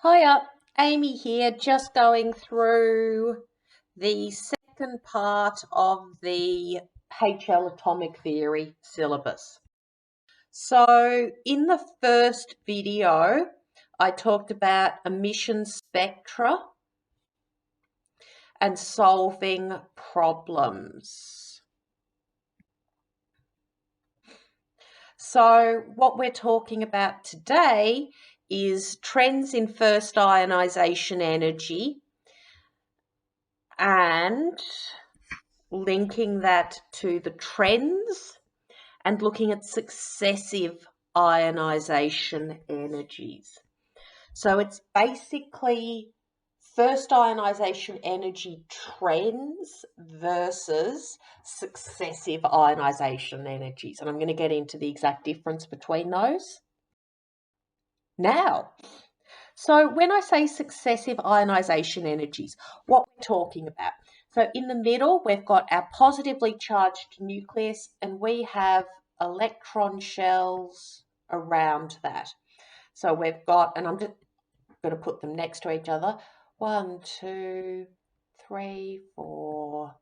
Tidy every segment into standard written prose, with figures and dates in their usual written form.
Hiya, Amy here, just going through the second part of the HL atomic theory syllabus. So in the first video, I talked about emission spectra and solving problems. So what we're talking about today is trends in first ionization energy and linking that to the trends and looking at successive ionization energies. So it's basically first ionization energy trends versus successive ionization energies. And I'm going to get into the exact difference between those now. So when I say successive ionization energies, what we're talking about. So in the middle, we've got our positively charged nucleus, and we have electron shells around that. So we've got, and I'm just going to put them next to each other. 1, 2, 3, 4,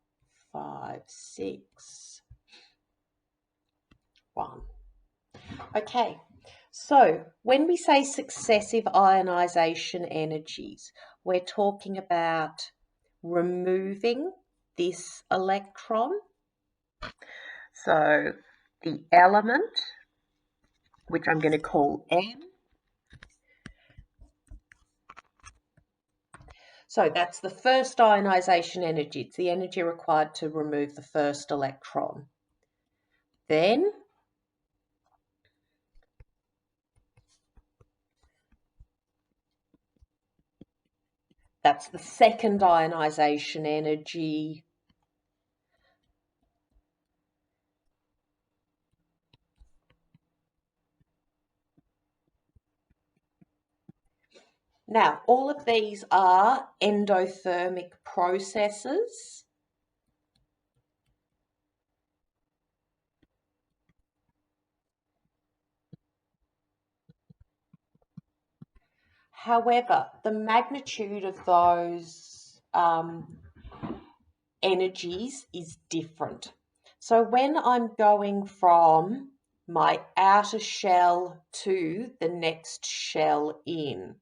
5, 6, 1. Okay. So when we say successive ionization energies, we're talking about removing this electron. So the element, which I'm going to call M. So that's the first ionization energy. It's the energy required to remove the first electron. Then that's the second ionization energy. Now, all of these are endothermic processes. However, the magnitude of those energies is different. So when I'm going from my outer shell to the next shell in,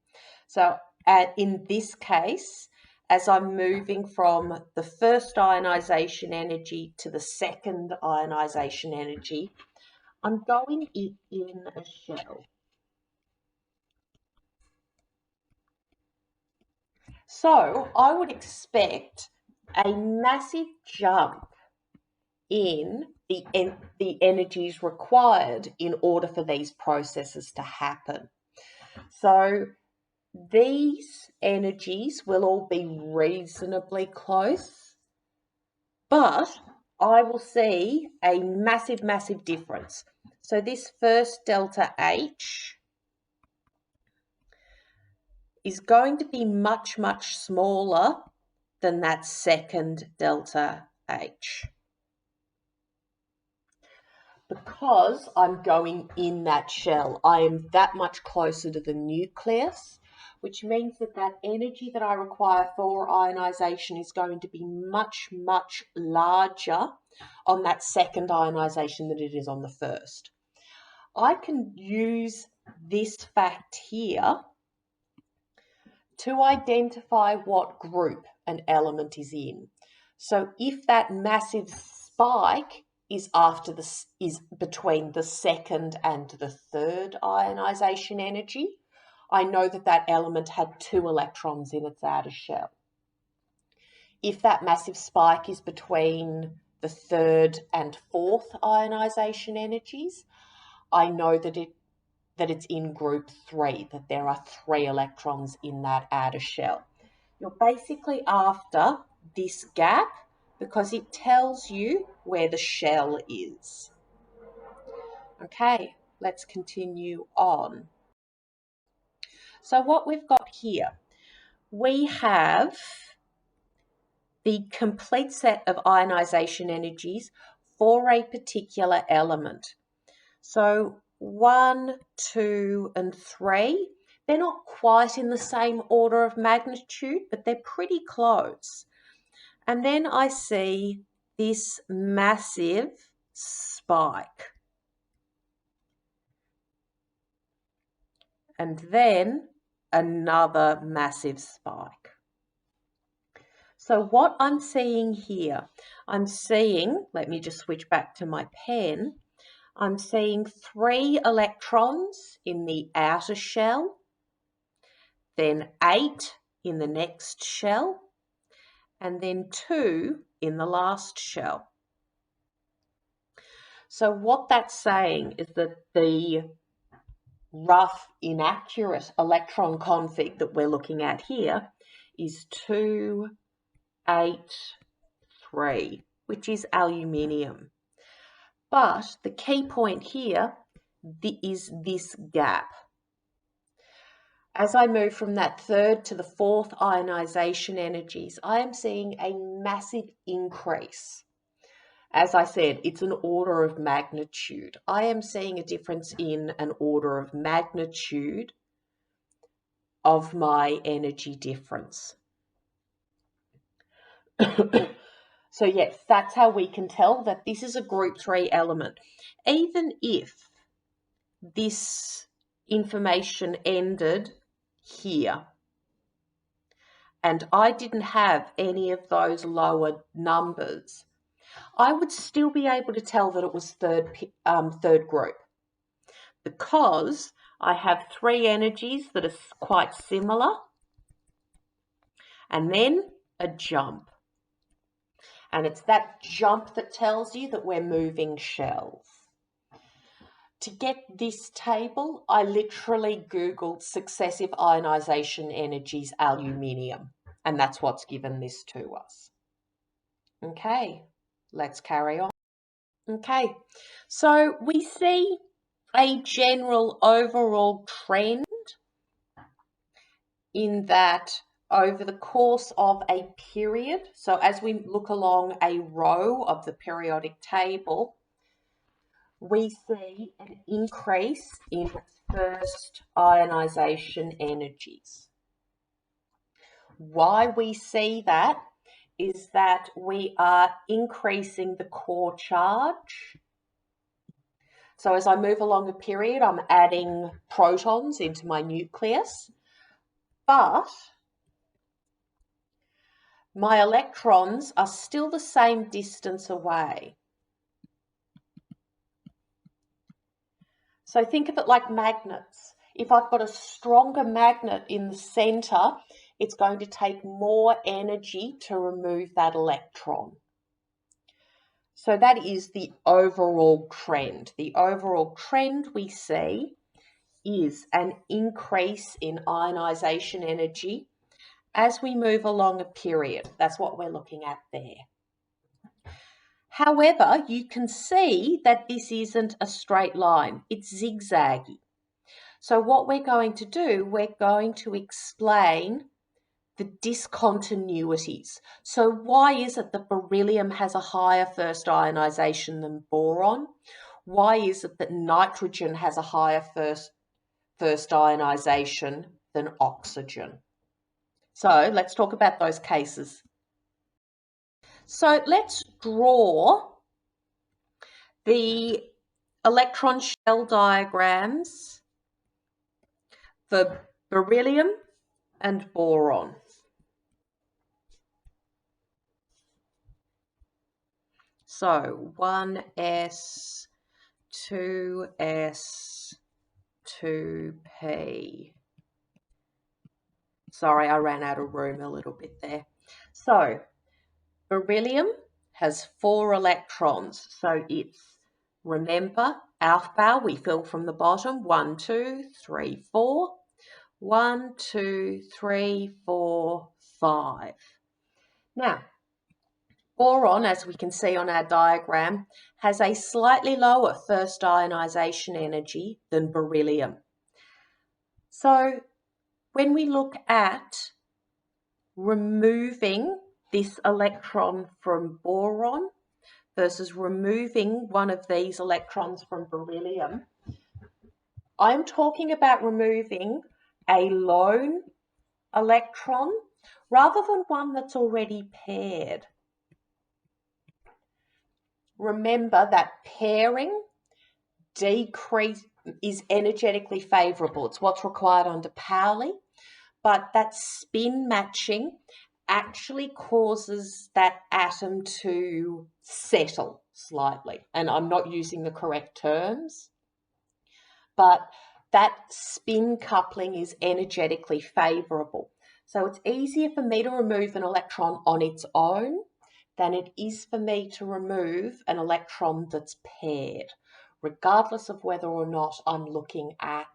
so in this case, as I'm moving from the first ionization energy to the second ionization energy, I'm going in a shell. So I would expect a massive jump in the energies required in order for these processes to happen. So these energies will all be reasonably close, but I will see a massive, massive difference. So this first delta H is going to be much, much smaller than that second delta H, because I'm going in that shell. I am that much closer to the nucleus, which means that that energy that I require for ionization is going to be much, much larger on that second ionization than it is on the first. I can use this fact here to identify what group an element is in. So if that massive spike is between the second and the third ionization energy, I know that that element had 2 electrons in its outer shell. If that massive spike is between the third and fourth ionization energies, I know that it's in group 3, that there are 3 electrons in that outer shell. You're basically after this gap because it tells you where the shell is. Okay, let's continue on. So what we've got here, we have the complete set of ionization energies for a particular element. So 1, 2, and 3, They're not quite in the same order of magnitude, but they're pretty close. And then I see this massive spike. And then another massive spike. So what I'm seeing here, let me just switch back to my pen. I'm seeing 3 electrons in the outer shell, then 8 in the next shell, and then 2 in the last shell. So what that's saying is that the rough, inaccurate electron config that we're looking at here is 2, 8, 3, which is aluminium. But the key point here is this gap. As I move from that 3rd to the 4th ionization energies, I am seeing a massive increase. As I said, it's an order of magnitude. I am seeing a difference in an order of magnitude of my energy difference. So yes, that's how we can tell that this is a group 3 element. Even if this information ended here and I didn't have any of those lower numbers, I would still be able to tell that it was third group, because I have 3 energies that are quite similar and then a jump. And it's that jump that tells you that we're moving shells. To get this table, I literally Googled successive ionization energies aluminium, and that's what's given this to us. Okay, let's carry on. Okay, so we see a general overall trend in that over the course of a period, so as we look along a row of the periodic table, we see an increase in first ionization energies. Why we see that is that we are increasing the core charge. So as I move along a period, I'm adding protons into my nucleus, but my electrons are still the same distance away. So think of it like magnets. If I've got a stronger magnet in the center, it's going to take more energy to remove that electron. So that is the overall trend. The overall trend we see is an increase in ionization energy as we move along a period. That's what we're looking at there. However, you can see that this isn't a straight line. It's zigzaggy. So what we're going to do, we're going to explain the discontinuities. So why is it that beryllium has a higher first ionization than boron? Why is it that nitrogen has a higher first ionization than oxygen? So let's talk about those cases. So let's draw the electron shell diagrams for beryllium and boron. So 1s, 2s, 2p. Sorry, I ran out of room a little bit there. So beryllium has 4 electrons. So it's, remember, Aufbau, we fill from the bottom, 1, 2, 3, 4. 1, 2, 3, 4, 5. Now, boron, as we can see on our diagram, has a slightly lower first ionization energy than beryllium. So when we look at removing this electron from boron versus removing one of these electrons from beryllium, I'm talking about removing a lone electron rather than one that's already paired. Remember that pairing is energetically favorable. It's what's required under Pauli, but that spin matching actually causes that atom to settle slightly. And I'm not using the correct terms, but that spin coupling is energetically favorable. So it's easier for me to remove an electron on its own than it is for me to remove an electron that's paired, regardless of whether or not I'm looking at,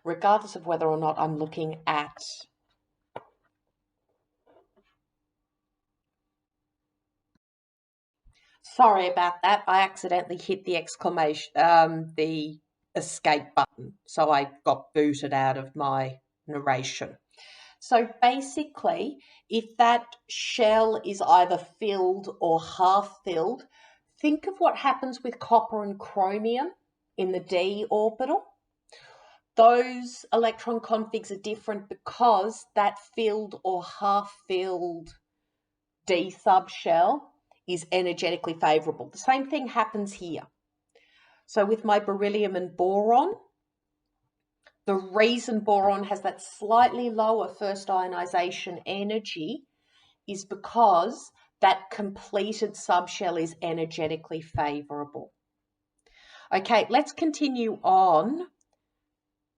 regardless of whether or not I'm looking at sorry about that. I accidentally hit the the escape button. So I got booted out of my narration. So basically, if that shell is either filled or half filled, think of what happens with copper and chromium in the d orbital. Those electron configs are different because that filled or half filled d subshell is energetically favorable. The same thing happens here. So with my beryllium and boron, the reason boron has that slightly lower first ionization energy is because that completed subshell is energetically favorable. Okay, let's continue on.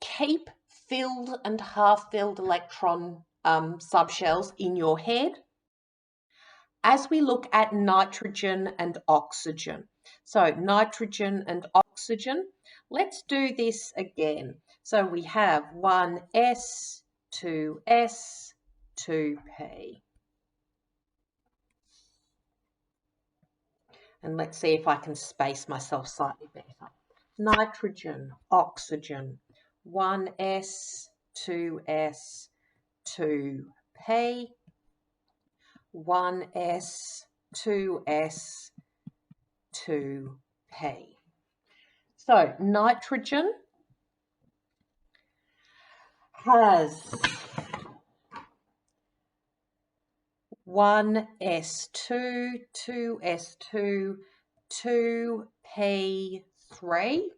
Keep filled and half-filled electron subshells in your head as we look at nitrogen and oxygen. So nitrogen and oxygen, let's do this again. So we have 1s, 2s, 2p. And let's see if I can space myself slightly better. Nitrogen, oxygen, 1s, 2s, 2p, 1s, 2s, 2p. So nitrogen has 1s2, 2s2, 2p3,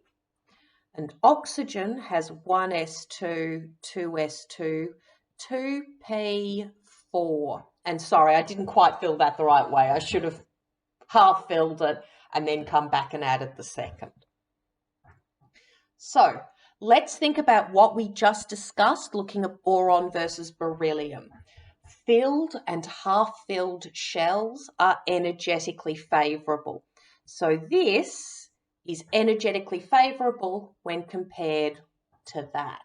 and oxygen has 1s2, 2s2, 2p4. And sorry, I didn't quite fill that the right way. I should have half filled it and then come back and added the second. So let's think about what we just discussed, looking at boron versus beryllium. Filled and half-filled shells are energetically favorable. So this is energetically favorable when compared to that.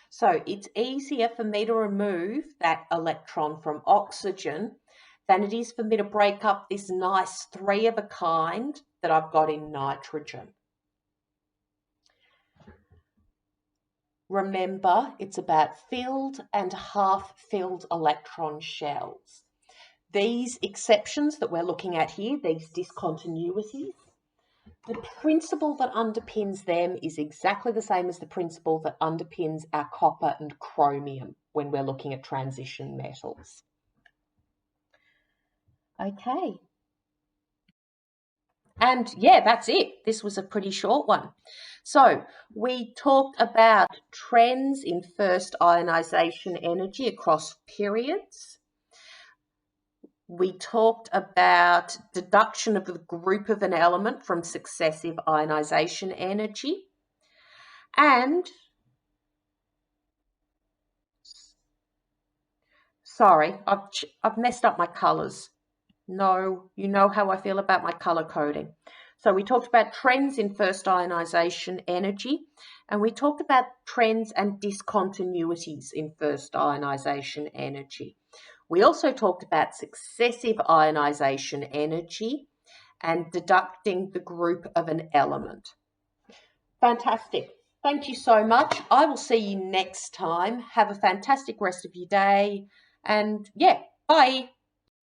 So it's easier for me to remove that electron from oxygen than it is for me to break up this nice 3 of a kind that I've got in nitrogen. Remember, it's about filled and half-filled electron shells. These exceptions that we're looking at here, these discontinuities, the principle that underpins them is exactly the same as the principle that underpins our copper and chromium when we're looking at transition metals. Okay. And yeah, that's it. This was a pretty short one. So we talked about trends in first ionization energy across periods. We talked about deduction of the group of an element from successive ionization energy. And, sorry, I've messed up my colours. No, you know how I feel about my colour coding. So we talked about trends in first ionization energy, and we talked about trends and discontinuities in first ionization energy. We also talked about successive ionization energy and deducting the group of an element. Fantastic. Thank you so much. I will see you next time. Have a fantastic rest of your day. And yeah, bye.